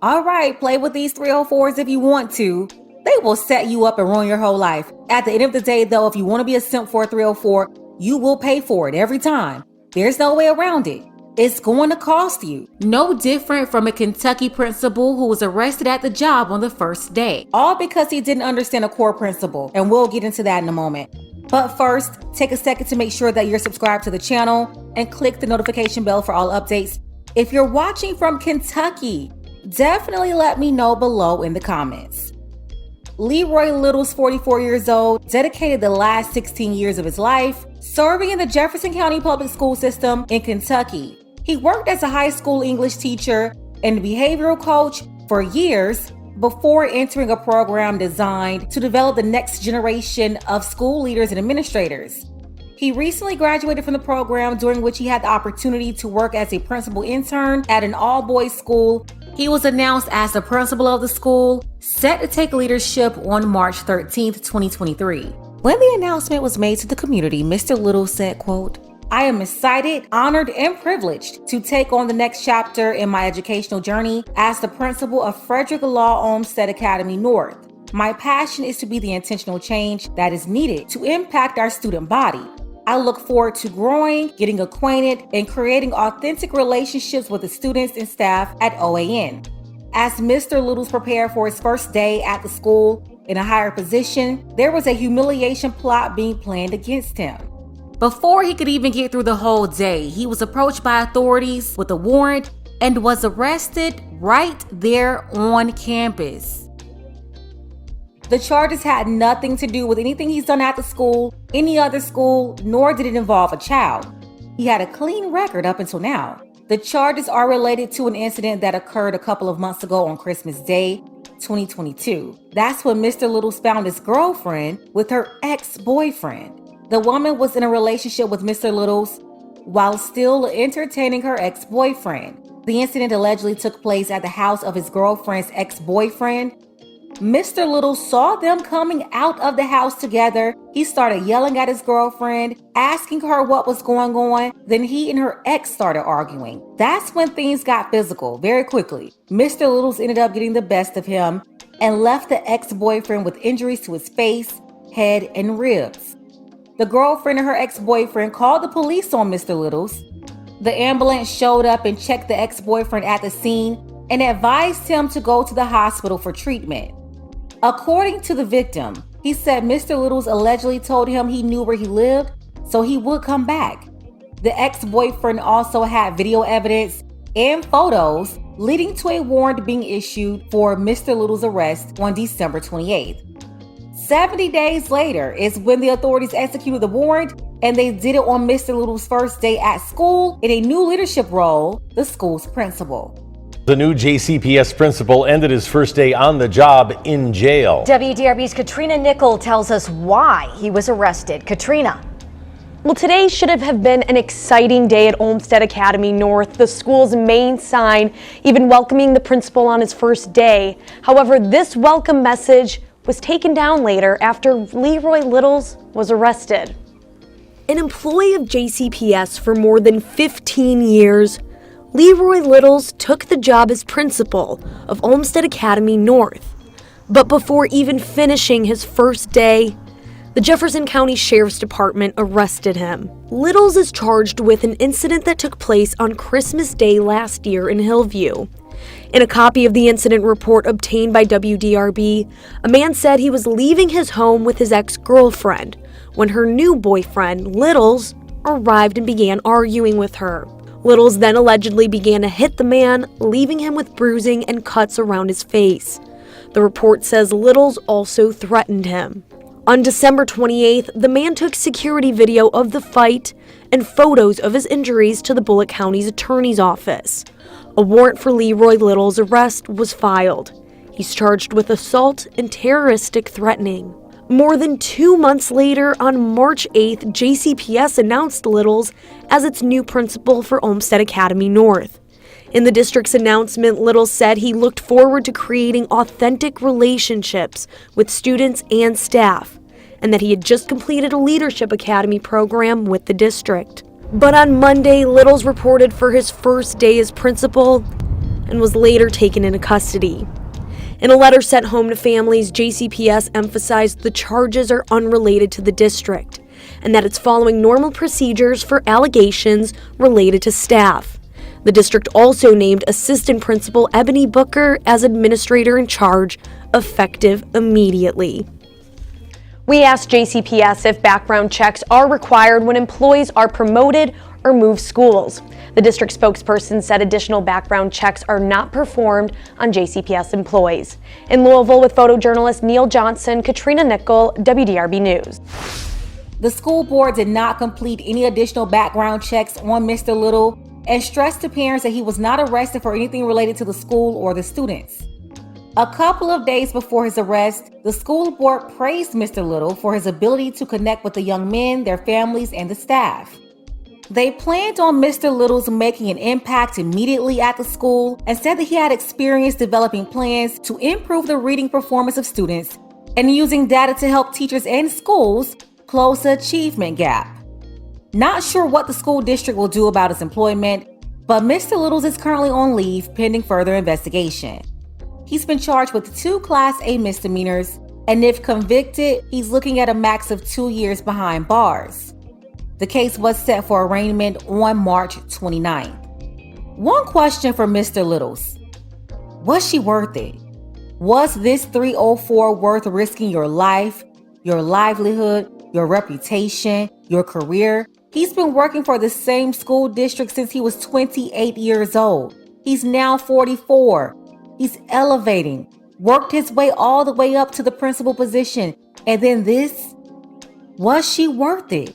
All right, play with these 304s if you want to. They will set you up and ruin your whole life. At the end of the day, though, if you want to be a simp for a 304, you will pay for it every time. There's no way around it. It's going to cost you. No different from a Kentucky principal who was arrested at the job on the first day, all because he didn't understand a core principle, and we'll get into that in a moment. But first, take a second to make sure that you're subscribed to the channel and click the notification bell for all updates. If you're watching from Kentucky, definitely let me know below in the comments. Leroy Littles, 44 years old, dedicated the last 16 years of his life serving in the Jefferson County Public School System in Kentucky. He worked as a high school English teacher and behavioral coach for years before entering a program designed to develop the next generation of school leaders and administrators. He recently graduated from the program, during which he had the opportunity to work as a principal intern at an all-boys school. He was announced as the principal of the school, set to take leadership on March 13th, 2023. When the announcement was made to the community, Mr. Little said, quote, "I am excited, honored, and privileged to take on the next chapter in my educational journey as the principal of Frederick Law Olmsted Academy North. My passion is to be the intentional change that is needed to impact our student body. I look forward to growing, getting acquainted, and creating authentic relationships with the students and staff at OAN." As Mr. Littles prepared for his first day at the school in a higher position, there was a humiliation plot being planned against him. Before he could even get through the whole day, he was approached by authorities with a warrant and was arrested right there on campus. The charges had nothing to do with anything he's done at the school, any other school, nor did it involve a child. He had a clean record up until now. The charges are related to an incident that occurred a couple of months ago on Christmas Day, 2022. That's when Mr. Littles found his girlfriend with her ex-boyfriend. The woman was in a relationship with Mr. Littles while still entertaining her ex-boyfriend. The incident allegedly took place at the house of his girlfriend's ex-boyfriend. Mr. Littles saw them coming out of the house together. He started yelling at his girlfriend, asking her what was going on. Then he and her ex started arguing. That's when things got physical very quickly. Mr. Littles ended up getting the best of him and left the ex-boyfriend with injuries to his face, head, and ribs. The girlfriend and her ex-boyfriend called the police on Mr. Littles. The ambulance showed up and checked the ex-boyfriend at the scene and advised him to go to the hospital for treatment. According to the victim, he said Mr. Littles allegedly told him he knew where he lived, so he would come back. The ex-boyfriend also had video evidence and photos leading to a warrant being issued for Mr. Littles' arrest on December 28th. 70 days later is when the authorities executed the warrant, and they did it on Mr. Littles' first day at school in a new leadership role, the school's principal. The new JCPS principal ended his first day on the job in jail. WDRB's Katrina Nickel tells us why he was arrested. Katrina. Well, today should have been an exciting day at Olmsted Academy North, the school's main sign, even welcoming the principal on his first day. However, this welcome message was taken down later after Leroy Littles was arrested. An employee of JCPS for more than 15 years, Leroy Littles took the job as principal of Olmsted Academy North. But before even finishing his first day, the Jefferson County Sheriff's Department arrested him. Littles is charged with an incident that took place on Christmas Day last year in Hillview. In a copy of the incident report obtained by WDRB, a man said he was leaving his home with his ex-girlfriend when her new boyfriend, Littles, arrived and began arguing with her. Littles then allegedly began to hit the man, leaving him with bruising and cuts around his face. The report says Littles also threatened him. On December 28th, the man took security video of the fight and photos of his injuries to the Bullitt County's attorney's office. A warrant for Leroy Littles' arrest was filed. He's charged with assault and terroristic threatening. More than 2 months later, on March 8th, JCPS announced Littles as its new principal for Olmsted Academy North. In the district's announcement, Littles said he looked forward to creating authentic relationships with students and staff, and that he had just completed a leadership academy program with the district. But on Monday, Littles reported for his first day as principal, and was later taken into custody. In a letter sent home to families, JCPS emphasized the charges are unrelated to the district and that it's following normal procedures for allegations related to staff. The district also named Assistant Principal Ebony Booker as administrator in charge, effective immediately. We asked JCPS if background checks are required when employees are promoted or move schools. The district spokesperson said additional background checks are not performed on JCPS employees. In Louisville with photojournalist Neil Johnson, Katrina Nickel, WDRB News. The school board did not complete any additional background checks on Mr. Little and stressed to parents that he was not arrested for anything related to the school or the students. A couple of days before his arrest, the school board praised Mr. Little for his ability to connect with the young men, their families, and the staff. They planned on Mr. Little's making an impact immediately at the school and said that he had experience developing plans to improve the reading performance of students and using data to help teachers and schools close the achievement gap. Not sure what the school district will do about his employment, but Mr. Little's is currently on leave pending further investigation. He's been charged with 2 Class A misdemeanors, and if convicted, he's looking at a max of 2 years behind bars. The case was set for arraignment on March 29th. One question for Mr. Little's. Was she worth it? Was this 304 worth risking your life, your livelihood, your reputation, your career? He's been working for the same school district since he was 28 years old. He's now 44. He's elevating, worked his way all the way up to the principal position. And then this? Was she worth it?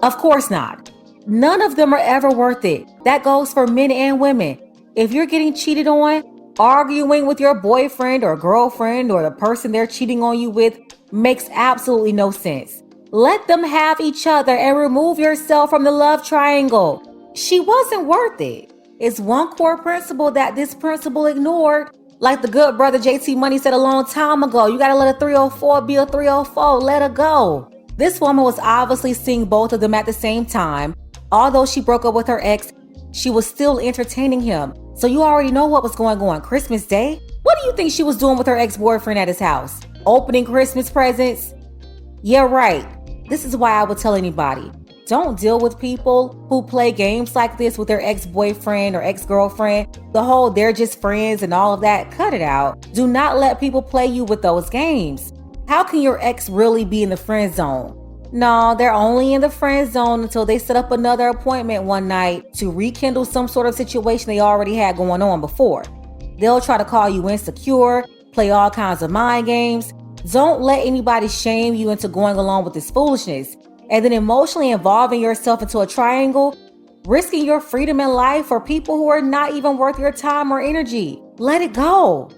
Of course not. None of them are ever worth it. That goes for men and women. If you're getting cheated on, arguing with your boyfriend or girlfriend or the person they're cheating on you with makes absolutely no sense. Let them have each other and remove yourself from the love triangle. She wasn't worth it. It's one core principle that this principal ignored. Like the good brother JT Money said a long time ago, you gotta let a 304 be a 304, let her go. This woman was obviously seeing both of them at the same time. Although she broke up with her ex, she was still entertaining him. So you already know what was going on Christmas Day. What do you think she was doing with her ex-boyfriend at his house? Opening Christmas presents? Yeah, right. This is why I would tell anybody, don't deal with people who play games like this with their ex-boyfriend or ex-girlfriend. The whole they're just friends and all of that, cut it out. Do not let people play you with those games. How can your ex really be in the friend zone? No, they're only in the friend zone until they set up another appointment one night to rekindle some sort of situation they already had going on before. They'll try to call you insecure, play all kinds of mind games. Don't let anybody shame you into going along with this foolishness and then emotionally involving yourself into a triangle, risking your freedom and life for people who are not even worth your time or energy. Let it go.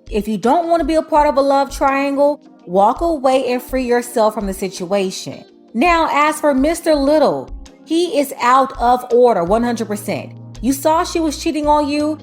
If you don't want to be a part of a love triangle, walk away and free yourself from the situation. Now, as for Mr. Little, he is out of order 100%. You saw she was cheating on you?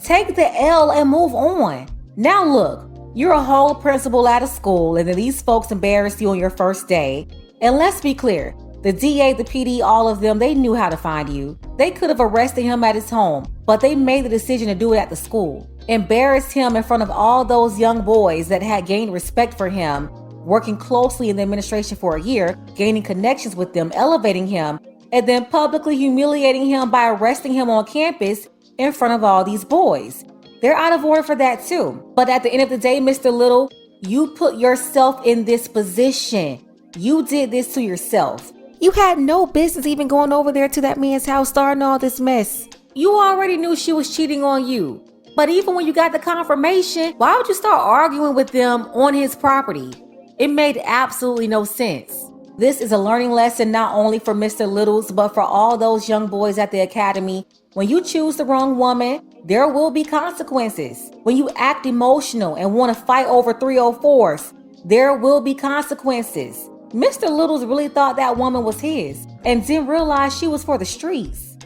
Take the L and move on. Now look, you're a whole principal at a school and then these folks embarrassed you on your first day. And let's be clear, the DA, the PD, all of them, they knew how to find you. They could have arrested him at his home, but they made the decision to do it at the school. Embarrassed him in front of all those young boys that had gained respect for him, working closely in the administration for a year, gaining connections with them, elevating him, and then publicly humiliating him by arresting him on campus in front of all these boys. They're out of order for that too. But at the end of the day, Mr. Little, you put yourself in this position. You did this to yourself. You had no business even going over there to that man's house starting all this mess. You already knew she was cheating on you. But even when you got the confirmation, why would you start arguing with them on his property? It made absolutely no sense. This is a learning lesson not only for Mr. Littles, but for all those young boys at the academy. When you choose the wrong woman, there will be consequences. When you act emotional and want to fight over 304s, there will be consequences. Mr. Littles really thought that woman was his and didn't realize she was for the streets.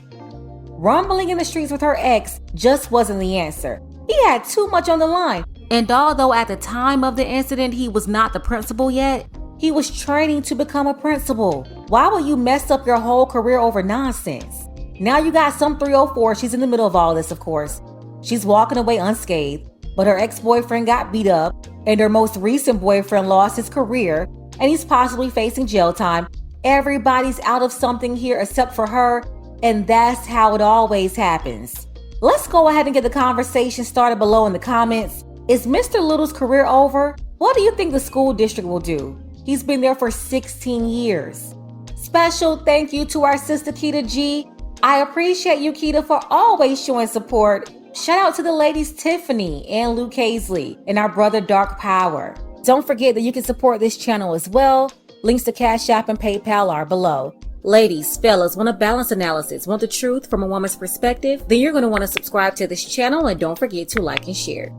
Rumbling in the streets with her ex just wasn't the answer. He had too much on the line. And although at the time of the incident he was not the principal yet, he was training to become a principal. Why would you mess up your whole career over nonsense? Now you got some 304, she's in the middle of all this, of course. She's walking away unscathed, but her ex-boyfriend got beat up, and her most recent boyfriend lost his career, and he's possibly facing jail time. Everybody's out of something here except for her, and that's how it always happens. Let's go ahead and get the conversation started below in the comments. Is Mr. Little's career over? What do you think the school district will do? He's been there for 16 years. Special thank you to our sister Keita G. I appreciate you, Keita, for always showing support. Shout out to the ladies Tiffany and Luke Hazley and our brother Dark Power. Don't forget that you can support this channel as well. Links to Cash App and PayPal are below. Ladies, fellas, want a balanced analysis, want the truth from a woman's perspective? Then you're going to want to subscribe to this channel and don't forget to like and share.